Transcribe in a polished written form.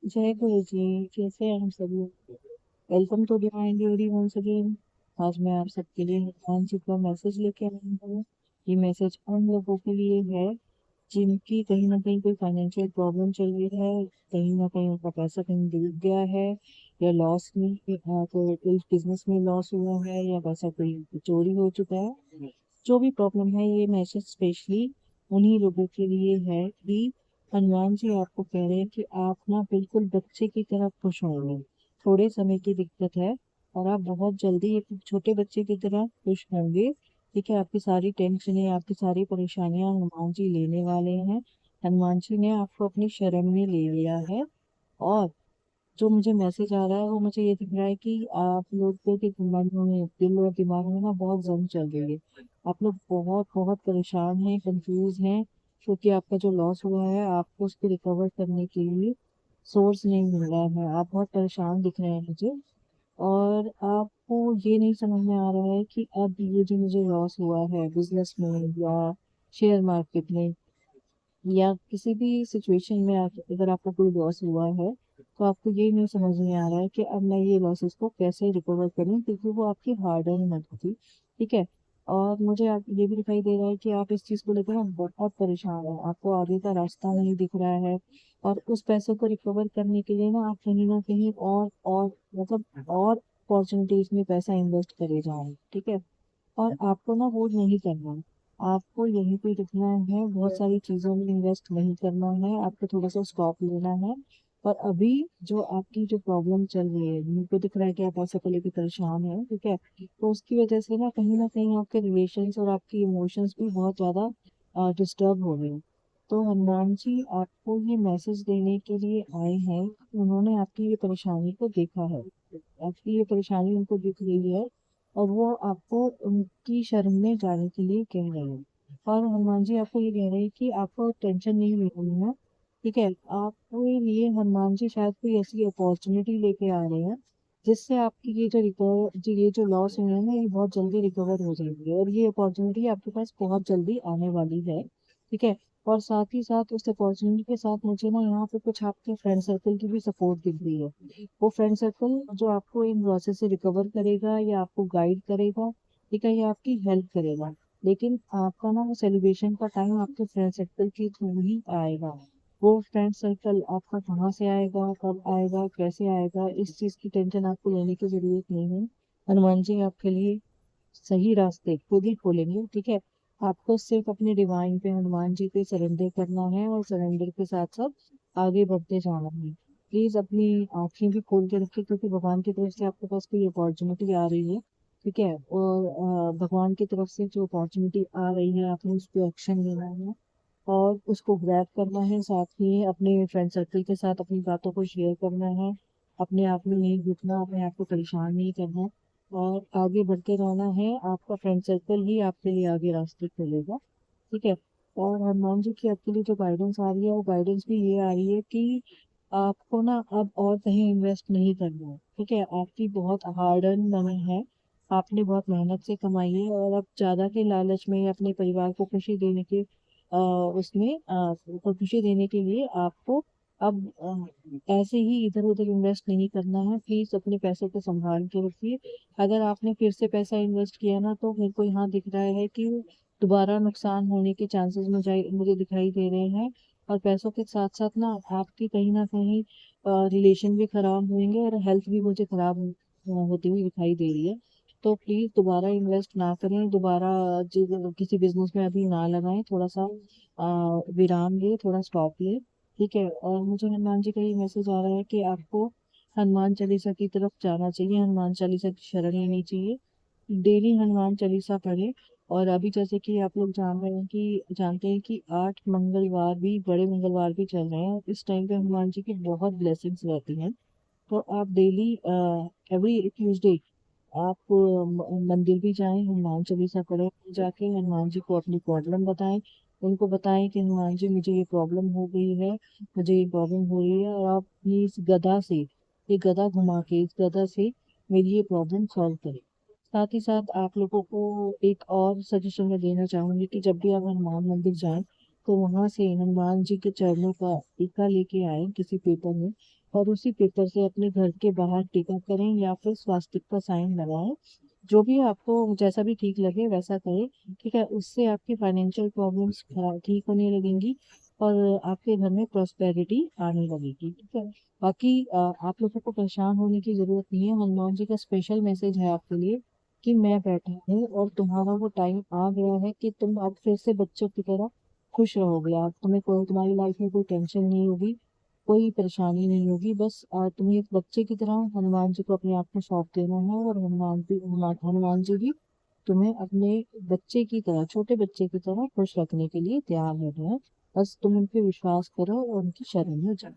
जय गुरु जी। कैसे हैं हम सभी? Welcome to divine duty once again. आज मैं आप सबके लिए हनुमान जी का मैसेज लेके आई हूँ। ये मैसेज उन लोगों के लिए है जिनकी कहीं ना कहीं कोई फाइनेंशियल प्रॉब्लम चल रही है, कहीं ना कहीं उनका पैसा कहीं डूब गया है, या लॉस में कोई बिजनेस में लॉस हुआ है, या पैसा कोई चोरी हो चुका है। जो भी प्रॉब्लम है, ये मैसेज स्पेशली उन्हीं लोगों के लिए है कि हनुमान जी आपको कह रहे हैं कि आप ना बिल्कुल बच्चे की तरह खुश होंगे। थोड़े समय की दिक्कत है और आप बहुत जल्दी एक छोटे बच्चे की तरह खुश होंगे। ठीक है, आपकी सारी टेंशनें, आपकी सारी परेशानियां हनुमान जी लेने वाले हैं। हनुमान जी ने आपको अपनी शरण में ले लिया है। और जो मुझे मैसेज आ रहा है वो मुझे ये दिख रहा है कि आप लोगों के मन में, दिल और दिमाग में ना बहुत जंग चल रही है। आप लोग बहुत बहुत परेशान हैं, कंफ्यूज हैं, क्योंकि आपका जो लॉस हुआ है आपको उसको रिकवर करने के लिए सोर्स नहीं मिल रहा है। आप बहुत परेशान दिख रहे हैं मुझे। और आपको ये नहीं समझ में आ रहा है कि अब ये जो मुझे लॉस हुआ है बिजनेस में या शेयर मार्केट में या किसी भी सिचुएशन में, अगर आपको कोई लॉस हुआ है तो आपको ये नहीं समझ में आ रहा है कि अब मैं ये लॉसेस को कैसे रिकवर करूं, क्योंकि वो आपकी हार्ड अर्न मनी थी। ठीक है। और मुझे आप ये भी दिखाई दे रहा है कि आप इस चीज़ को लेकर ना बहुत परेशान हैं, आपको आगे का रास्ता नहीं दिख रहा है। और उस पैसे को रिकवर करने के लिए ना कहीं और मतलब और अपॉर्चुनिटीज में पैसा इन्वेस्ट करे जा रहे हैं। ठीक है। और आपको ना वो नहीं करना है। आपको यहीं पे रुकना है, बहुत सारी चीजों में इन्वेस्ट नहीं करना है, आपको थोड़ा सा स्टॉप लेना है। और अभी जो आपकी जो प्रॉब्लम चल रही है, मुझको दिख रहा है कि आप पैसे को लेकर परेशान हैं। ठीक है। तो उसकी वजह से ना कहीं आपके रिलेशंस और आपकी इमोशंस भी बहुत ज्यादा डिस्टर्ब हो रहे हैं। तो हनुमान जी आपको ये मैसेज देने के लिए आए हैं। उन्होंने आपकी ये परेशानी को देखा है, आपकी ये परेशानी उनको दिख रही है, और वो आपको उनकी शरण में जाने के लिए कह रहे हैं। और हनुमान जी आपको ये कह रहे हैं कि आपको टेंशन नहीं लेनी है। ठीक है। आपके लिए हनुमान जी शायद कोई ऐसी अपॉर्चुनिटी लेके आ रहे हैं जिससे आपकी ये जो लॉस हुए हैं ना, ये बहुत जल्दी रिकवर हो जाएंगे, और ये अपॉर्चुनिटी आपके पास बहुत जल्दी आने वाली है। ठीक है। और साथ ही साथ उस अपॉर्चुनिटी के साथ मुझे ना यहाँ पे कुछ आपके फ्रेंड सर्कल की भी सपोर्ट दिख रही है। वो फ्रेंड सर्कल जो आपको इन लॉसेस से रिकवर करेगा या आपको गाइड करेगा, ठीक है, या आपकी हेल्प करेगा। लेकिन आपका ना वो सेलिब्रेशन का टाइम आपके फ्रेंड सर्कल के थ्रू ही आएगा। वो फ्रेंड सर्कल आपका कहाँ से आएगा, कब आएगा, कैसे आएगा, इस चीज की टेंशन आपको लेने की जरूरत नहीं है। हनुमान जी आपके लिए सही रास्ते खुद ही खोलेंगे। ठीक है। आपको सिर्फ अपने डिवाइन पे, हनुमान जी पे सरेंडर करना है, और सरेंडर के साथ साथ आगे बढ़ते जाना है। प्लीज अपनी आंखें भी खोल के रखिए, क्योंकि भगवान की तरफ से आपके पास कोई अपॉर्चुनिटी आ रही है। ठीक है। और भगवान की तरफ से जो अपॉर्चुनिटी आ रही है, आपने उस पर एक्शन लेना है और उसको ग्रैब करना है। साथ ही अपने फ्रेंड सर्कल के साथ अपनी बातों को शेयर करना है। अपने आप में नहीं घुटना, अपने आप को परेशान नहीं करना, और आगे बढ़ते रहना है। आपका फ्रेंड सर्कल ही आपके लिए आगे रास्ते खोलेगा। ठीक है। और हनुमान जी की आपके लिए जो गाइडेंस आ रही है, वो गाइडेंस भी ये आ रही है कि आपको ना अब और कहीं इन्वेस्ट नहीं करना है। ठीक है। आपकी बहुत हार्ड अर्न मनी है, आपने बहुत मेहनत से कमाई है, और अब ज्यादा के लालच में अपने परिवार को खुशी देने के उसको खुशी देने के लिए आपको अब ऐसे ही इधर उधर इन्वेस्ट नहीं करना है। प्लीज अपने पैसे को संभाल के रखिए। अगर आपने फिर से पैसा इन्वेस्ट किया ना, तो मेरे को यहाँ दिख रहा है कि दोबारा नुकसान होने के चांसेस मुझे दिखाई दे रहे हैं। और पैसों के साथ साथ ना आपकी कहीं ना कहीं रिलेशन भी खराब होंगे, और हेल्थ भी मुझे खराब होती हुई दिखाई दे रही है। तो प्लीज दोबारा इन्वेस्ट ना करें, दोबारा किसी बिजनेस में अभी ना लगाएं। थोड़ा सा विराम ले, थोड़ा स्टॉप ले। ठीक है। और मुझे हनुमान जी का ये मैसेज आ रहा है कि आपको हनुमान चालीसा की तरफ जाना चाहिए, हनुमान चालीसा की शरण लेनी चाहिए। डेली हनुमान चालीसा पढ़े। और अभी जैसे कि आप लोग जानते हैं कि 8 मंगलवार भी, बड़े मंगलवार भी चल रहे हैं। इस टाइम पे हनुमान जी की बहुत ब्लेसिंग्स रहती हैं। तो आप डेली एवरी ट्यूसडे आप मंदिर भी जाएं, हनुमान चालीसा पढ़ें, जाके हनुमान जी को अपनी प्रॉब्लम बताएं। उनको बताएं कि हनुमान जी मुझे ये प्रॉब्लम हो गई है, मुझे ये प्रॉब्लम हो रही है, और आप अपनी इस गदा से, ये गदा घुमा के इस गदा से मेरी ये प्रॉब्लम सॉल्व करें। साथ ही साथ आप लोगों को एक और सजेशन मैं देना चाहूंगी कि जब भी आप हनुमान मंदिर जाएं, तो वहां से हनुमान जी के चरणों का टीका लेके आए किसी पेपर में, और उसी पेपर से अपने घर के बाहर टीका करें या फिर स्वास्तिक का साइन लगाएं। जो भी आपको जैसा भी ठीक लगे वैसा करें। ठीक है, उससे आपकी फाइनेंशियल प्रॉब्लम्स ठीक होने लगेंगी और आपके घर में प्रॉस्पेरिटी आने लगेगी। ठीक है, बाकी आप लोगों को परेशान होने की जरूरत नहीं है। हनुमान जी का स्पेशल मैसेज है आपके लिए कि मैं बैठा हूँ और तुम्हारा वो टाइम आ गया है कि तुम अब फिर से बच्चों की तरह खुश रहोगे। आप तुम्हें कोई, तुम्हारी लाइफ में कोई टेंशन नहीं होगी, कोई परेशानी नहीं होगी। बस तुम्हें एक बच्चे की तरह हनुमान जी को अपने आप को सौंप देना है, और हनुमान जी भी तुम्हें अपने बच्चे की तरह, छोटे बच्चे की तरह खुश रखने के लिए तैयार हो रहे हैं। बस तुम उन पे विश्वास करो और उनकी शरण में जाओ।